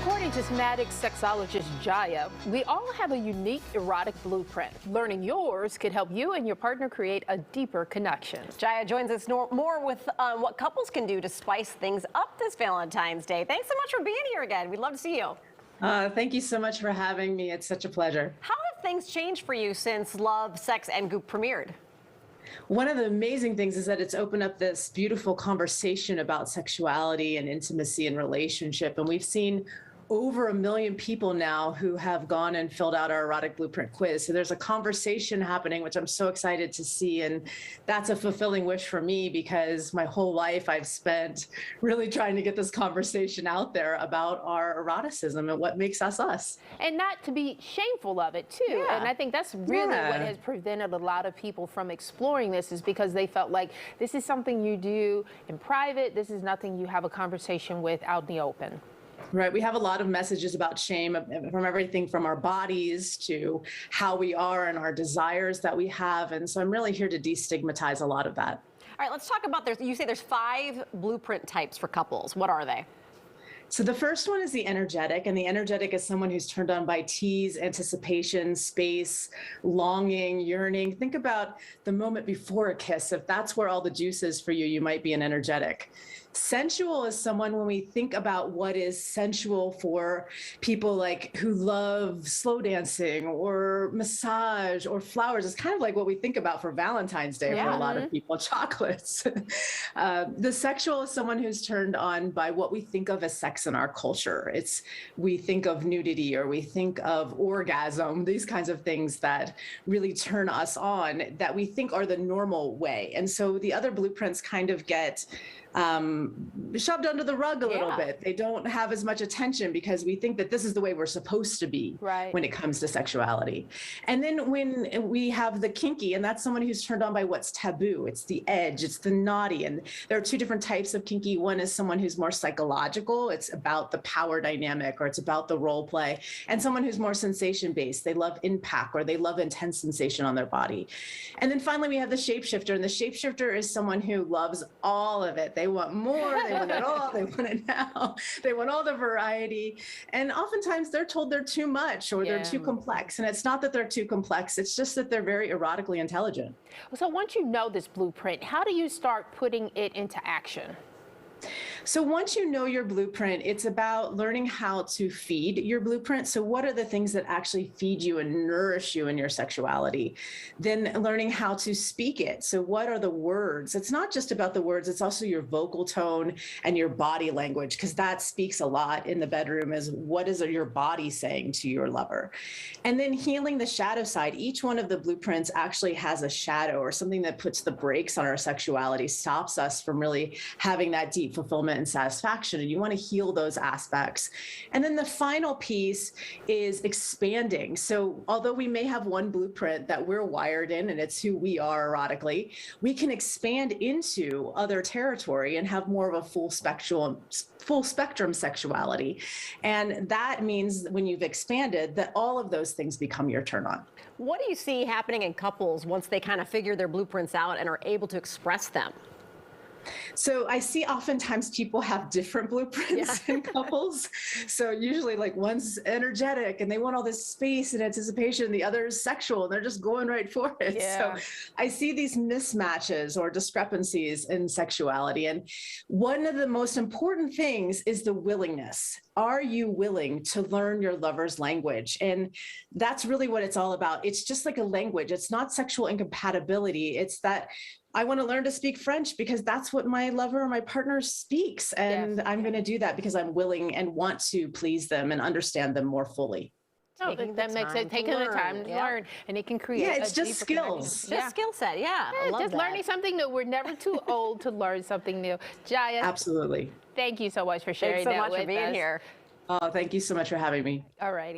According to somatic sexologist Jaya, we all have a unique erotic blueprint. Learning yours could help you and your partner create a deeper connection. Jaya joins us more with what couples can do to spice things up this Valentine's Day. Thanks so much for being here again. We'd love to see you. Thank you so much for having me. It's such a pleasure. How have things changed for you since Love, Sex, and Goop premiered? One of the amazing things is that it's opened up this beautiful conversation about sexuality and intimacy and relationship. And we've seen over 1 million people now who have gone and filled out our erotic blueprint quiz. So there's a conversation happening, which I'm so excited to see. And that's a fulfilling wish for me because my whole life I've spent really trying to get this conversation out there about our eroticism and what makes us us. And not to be shameful of it too. Yeah. And I think that's really what has prevented a lot of people from exploring this, is because they felt like this is something you do in private. This is nothing you have a conversation with out in the open. Right. We have a lot of messages about shame from everything from our bodies to how we are and our desires that we have. And so I'm really here to destigmatize a lot of that. All right, let's talk about you say there's 5 blueprint types for couples. What are they? So the first one is the energetic, and the energetic is someone who's turned on by tease, anticipation, space, longing, yearning. Think about the moment before a kiss. If that's where all the juice is for you, you might be an energetic. Sensual is someone, when we think about what is sensual for people like who love slow dancing or massage or flowers, it's kind of like what we think about for Valentine's Day for a lot of people, chocolates. The sexual is someone who's turned on by what we think of as sex in our culture. We think of nudity or we think of orgasm, these kinds of things that really turn us on that we think are the normal way. And so the other blueprints kind of get shoved under the rug a little bit. They don't have as much attention because we think that this is the way we're supposed to be when it comes to sexuality. And then when we have the kinky, and that's someone who's turned on by what's taboo. It's the edge, it's the naughty. And there are 2 different types of kinky. One is someone who's more psychological. It's about the power dynamic, or it's about the role play. And someone who's more sensation based. They love impact, or they love intense sensation on their body. And then finally we have the shapeshifter, and the shapeshifter is someone who loves all of it. They want more, they want it all, they want it now, they want all the variety. And oftentimes they're told they're too much or they're too complex. And it's not that they're too complex, it's just that they're very erotically intelligent. So once you know this blueprint, how do you start putting it into action? So once you know your blueprint, it's about learning how to feed your blueprint. So what are the things that actually feed you and nourish you in your sexuality? Then learning how to speak it. So what are the words? It's not just about the words, it's also your vocal tone and your body language, because that speaks a lot in the bedroom, is what is your body saying to your lover? And then healing the shadow side. Each one of the blueprints actually has a shadow or something that puts the brakes on our sexuality, stops us from really having that deep fulfillment and satisfaction, and you want to heal those aspects. And then the final piece is expanding. So although we may have one blueprint that we're wired in and it's who we are erotically, we can expand into other territory and have more of a full spectrum sexuality. And that means when you've expanded, that all of those things become your turn on. What do you see happening in couples once they kind of figure their blueprints out and are able to express them? So I see oftentimes people have different blueprints in couples. So usually like one's energetic and they want all this space and anticipation, the other is sexual and they're just going right for it. So I see these mismatches or discrepancies in sexuality. And one of the most important things is the willingness. Are you willing to learn your lover's language? And that's really what it's all about. It's just like a language. It's not sexual incompatibility. It's that I want to learn to speak French because that's what my lover or my partner speaks. And I'm going to do that because I'm willing and want to please them and understand them more fully. Oh, that makes it taking the time to learn, and it can create. Yeah, it's just skills. Just skill set. Just learning something new. We're never too old to learn something new. Jaya, absolutely. Thank you so much for sharing Thanks so that much for being here. Oh, thank you so much for having me. All righty.